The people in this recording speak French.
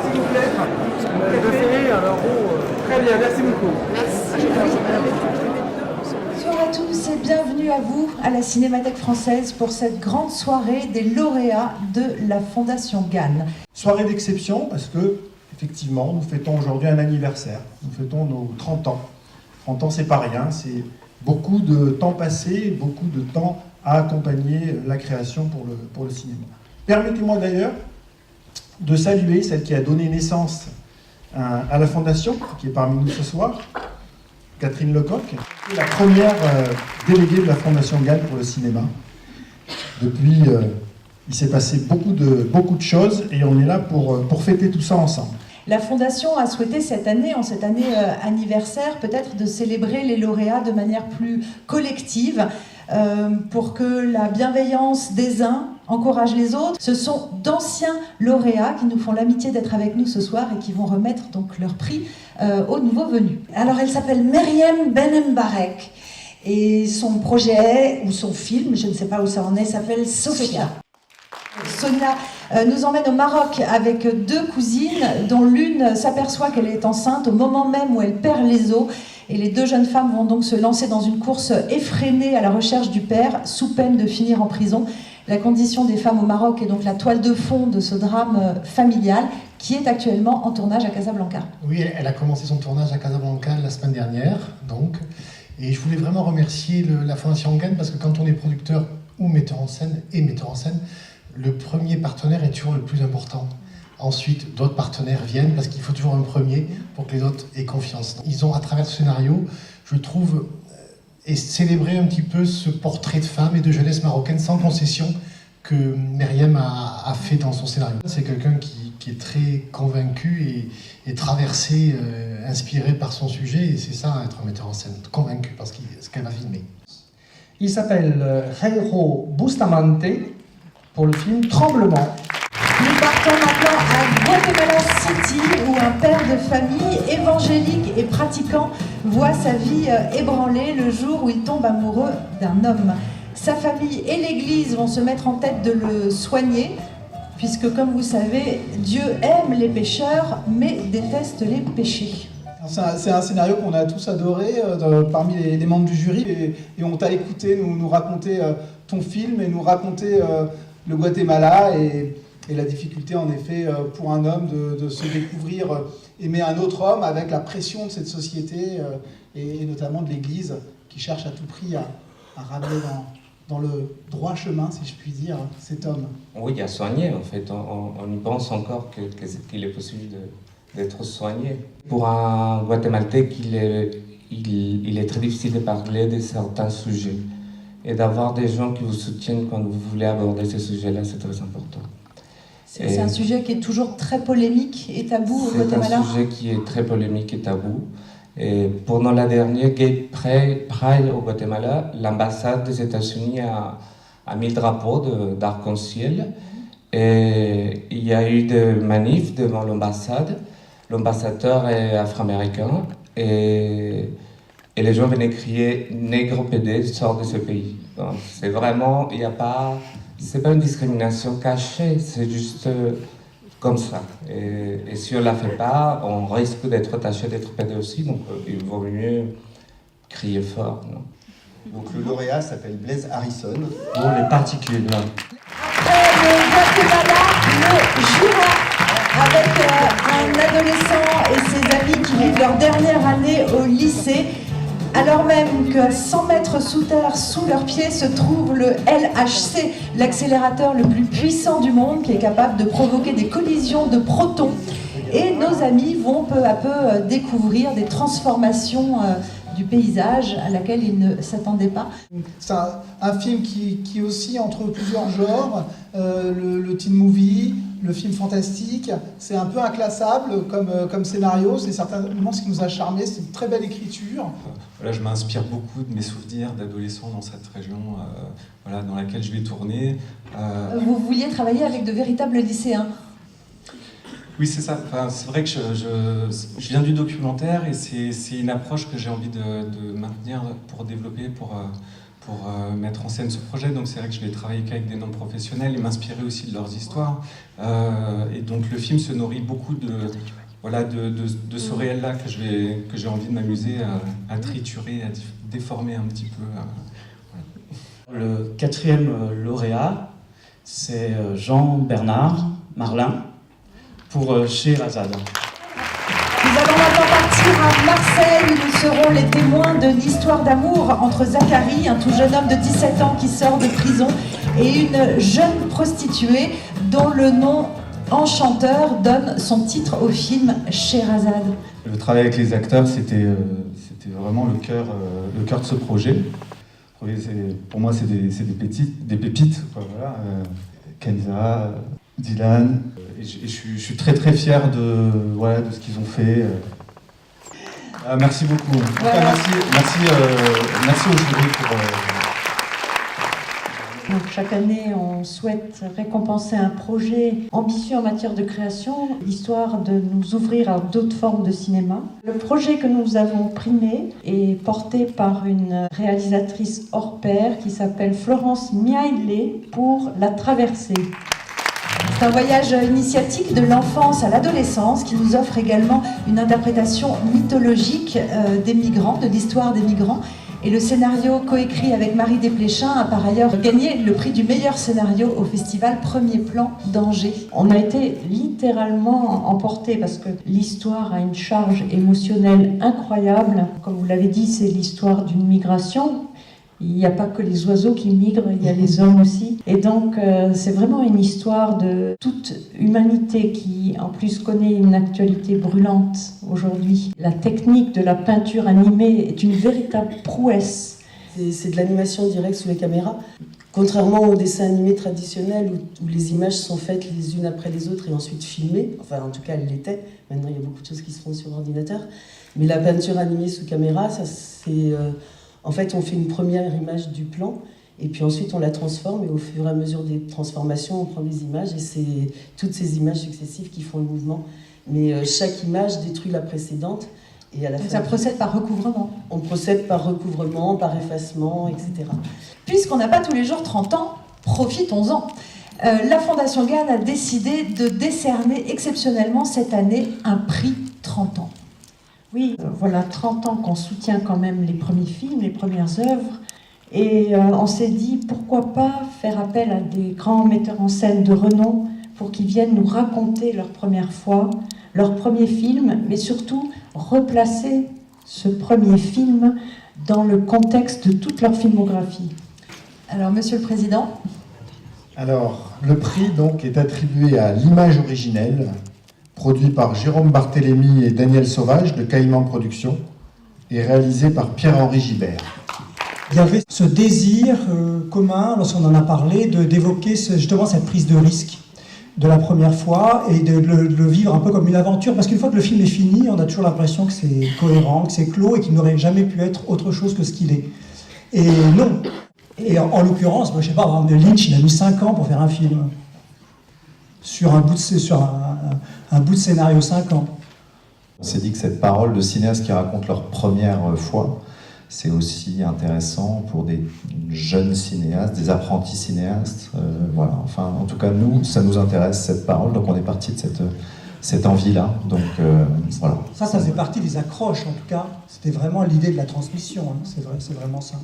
s'il vous plaît. De série, alors très bien, merci beaucoup. Bonsoir à tous et bienvenue à vous à la Cinémathèque française pour cette grande soirée des lauréats de la Fondation Gann. Soirée d'exception parce que, effectivement, nous fêtons aujourd'hui un anniversaire. Nous fêtons nos 30 ans. 30 ans, c'est pas rien, c'est beaucoup de temps passé, beaucoup de temps à accompagner la création pour le cinéma. Permettez-moi d'ailleurs de saluer celle qui a donné naissance à la Fondation, qui est parmi nous ce soir, Catherine Lecoq, la première déléguée de la Fondation Gann pour le cinéma. Depuis, il s'est passé beaucoup de choses et on est là pour fêter tout ça ensemble. La Fondation a souhaité cette année, en cette année anniversaire, peut-être de célébrer les lauréats de manière plus collective, pour que la bienveillance des uns encourage les autres. Ce sont d'anciens lauréats qui nous font l'amitié d'être avec nous ce soir et qui vont remettre donc leur prix aux nouveaux venus. Alors elle s'appelle Meryem Benembarek et son projet, ou son film, je ne sais pas où ça en est, s'appelle Sophia. Sonia nous emmène au Maroc avec deux cousines dont l'une s'aperçoit qu'elle est enceinte au moment même où elle perd les os. Et les deux jeunes femmes vont donc se lancer dans une course effrénée à la recherche du père, sous peine de finir en prison. La condition des femmes au Maroc est donc la toile de fond de ce drame familial qui est actuellement en tournage à Casablanca. Oui, elle a commencé son tournage à Casablanca la semaine dernière, donc. Et je voulais vraiment remercier la Fondation Gann parce que quand on est producteur ou metteur en scène, le premier partenaire est toujours le plus important. Ensuite, d'autres partenaires viennent parce qu'il faut toujours un premier pour que les autres aient confiance. Ils ont, à travers ce scénario, je trouve, célébré un petit peu ce portrait de femme et de jeunesse marocaine sans concession que Meryem a fait dans son scénario. C'est quelqu'un qui est très convaincu et traversé, inspiré par son sujet, et c'est ça, être un metteur en scène, convaincu par ce qu'elle va filmer. Il s'appelle Jairo Bustamante pour le film Tremblement. Nous partons maintenant à Guatemala City où un père de famille évangélique et pratiquant voit sa vie ébranlée le jour où il tombe amoureux d'un homme. Sa famille et l'Église vont se mettre en tête de le soigner puisque, comme vous savez, Dieu aime les pécheurs mais déteste les péchés. C'est un scénario qu'on a tous adoré parmi les membres du jury et on t'a écouté nous raconter ton film et nous raconter le Guatemala et la difficulté en effet pour un homme de se découvrir aimer un autre homme avec la pression de cette société et notamment de l'Église qui cherche à tout prix à ramener dans le droit chemin, si je puis dire, cet homme. Oui, à soigner en fait. On y pense encore qu'il est possible d'être soigné. Pour un Guatémaltèque, il est très difficile de parler de certains sujets. Et d'avoir des gens qui vous soutiennent quand vous voulez aborder ces sujets-là, c'est très important. C'est un sujet qui est toujours très polémique et tabou au Guatemala. C'est un sujet qui est très polémique et tabou. Et pendant la dernière Gay Pride au Guatemala, l'ambassade des États-Unis a mis le drapeau d'arc-en-ciel. Et il y a eu des manifs devant l'ambassade. L'ambassadeur est afro-américain et les gens venaient crier « Nègre PD, sort de ce pays ». C'est vraiment, il n'y a pas... C'est pas une discrimination cachée, c'est juste comme ça. Et si on ne la fait pas, on risque d'être taché d'être pédé aussi, donc il vaut mieux crier fort. Non? Donc le lauréat s'appelle Blaise Harrison. Pour les particules. Après le Guatemala, le Jura, avec un adolescent et ses amis qui vivent leur dernière année au lycée. Alors même qu'à 100 mètres sous terre, sous leurs pieds, se trouve le LHC, l'accélérateur le plus puissant du monde, qui est capable de provoquer des collisions de protons. Et nos amis vont peu à peu découvrir des transformations du paysage à laquelle ils ne s'attendaient pas. C'est un film qui oscille entre plusieurs genres, le teen movie, le film fantastique. C'est un peu inclassable comme scénario, c'est certainement ce qui nous a charmé, c'est une très belle écriture. Voilà, je m'inspire beaucoup de mes souvenirs d'adolescent dans cette région voilà, dans laquelle je vais tourner. Vous vouliez travailler avec de véritables lycéens. Oui, c'est ça. Enfin, c'est vrai que je viens du documentaire et c'est une approche que j'ai envie de maintenir pour développer, pour mettre en scène ce projet. Donc c'est vrai que je vais travailler qu'avec des noms professionnels et m'inspirer aussi de leurs histoires. Et donc le film se nourrit beaucoup de ce réel-là que j'ai envie de m'amuser à triturer, à déformer un petit peu. Voilà. Le 4e lauréat, c'est Jean-Bernard Marlin pour Scheherazade. Nous allons maintenant partir à Marseille où nous serons les témoins de l'histoire d'amour entre Zachary, un tout jeune homme de 17 ans qui sort de prison, et une jeune prostituée dont le nom enchanteur donne son titre au film Scheherazade. Le travail avec les acteurs, c'était vraiment le cœur de ce projet. Pour moi, c'est des pépites. Quoi, voilà. Kenza, Dylan. Et je suis très très fier de ce qu'ils ont fait. Merci beaucoup. Voilà. Merci au jury pour... Donc, chaque année, on souhaite récompenser un projet ambitieux en matière de création, histoire de nous ouvrir à d'autres formes de cinéma. Le projet que nous avons primé est porté par une réalisatrice hors pair qui s'appelle Florence Miaillet pour La Traversée. C'est un voyage initiatique de l'enfance à l'adolescence qui nous offre également une interprétation mythologique des migrants, de l'histoire des migrants. Et le scénario coécrit avec Marie Desplechin a par ailleurs gagné le prix du meilleur scénario au festival Premier Plan d'Angers. On a été littéralement emportés parce que l'histoire a une charge émotionnelle incroyable. Comme vous l'avez dit, c'est l'histoire d'une migration. Il n'y a pas que les oiseaux qui migrent, il y a les hommes aussi. Et donc, c'est vraiment une histoire de toute humanité qui, en plus, connaît une actualité brûlante aujourd'hui. La technique de la peinture animée est une véritable prouesse. C'est de l'animation directe sous les caméras. Contrairement aux dessins animés traditionnels où les images sont faites les unes après les autres et ensuite filmées, enfin en tout cas elles l'étaient, maintenant il y a beaucoup de choses qui se font sur ordinateur, mais la peinture animée sous caméra, ça c'est... En fait, on fait une première image du plan et puis ensuite on la transforme et au fur et à mesure des transformations, on prend des images et c'est toutes ces images successives qui font le mouvement. Mais chaque image détruit la précédente et à la fin... Ça procède par recouvrement. On procède par recouvrement, par effacement, etc. Puisqu'on n'a pas tous les jours 30 ans, profitons-en. La Fondation Gann a décidé de décerner exceptionnellement cette année un prix 30 ans. Oui, voilà 30 ans qu'on soutient quand même les premiers films, les premières œuvres. Et on s'est dit, pourquoi pas faire appel à des grands metteurs en scène de renom pour qu'ils viennent nous raconter leur première fois, leur premier film, mais surtout replacer ce premier film dans le contexte de toute leur filmographie. Alors, Monsieur le Président. Alors, le prix donc est attribué à l'image originelle, produit par Jérôme Barthélémy et Daniel Sauvage de Caïman Productions et réalisé par Pierre-Henri Gibert. Il y avait ce désir commun, lorsqu'on en a parlé, d'évoquer justement cette prise de risque de la première fois et de le vivre un peu comme une aventure, parce qu'une fois que le film est fini, on a toujours l'impression que c'est cohérent, que c'est clos et qu'il n'aurait jamais pu être autre chose que ce qu'il est. Et non. Et en l'occurrence, moi, je sais pas, Lynch, il a mis 5 ans pour faire un film. Sur un bout de scénario 5 ans. On s'est dit que cette parole de cinéastes qui racontent leur première fois, c'est aussi intéressant pour des jeunes cinéastes, des apprentis cinéastes. Voilà. Enfin, en tout cas, nous, ça nous intéresse, cette parole, donc on est parti de cette envie-là. Donc, voilà. Ça fait partie des accroches, en tout cas. C'était vraiment l'idée de la transmission, hein. C'est vrai, c'est vraiment ça.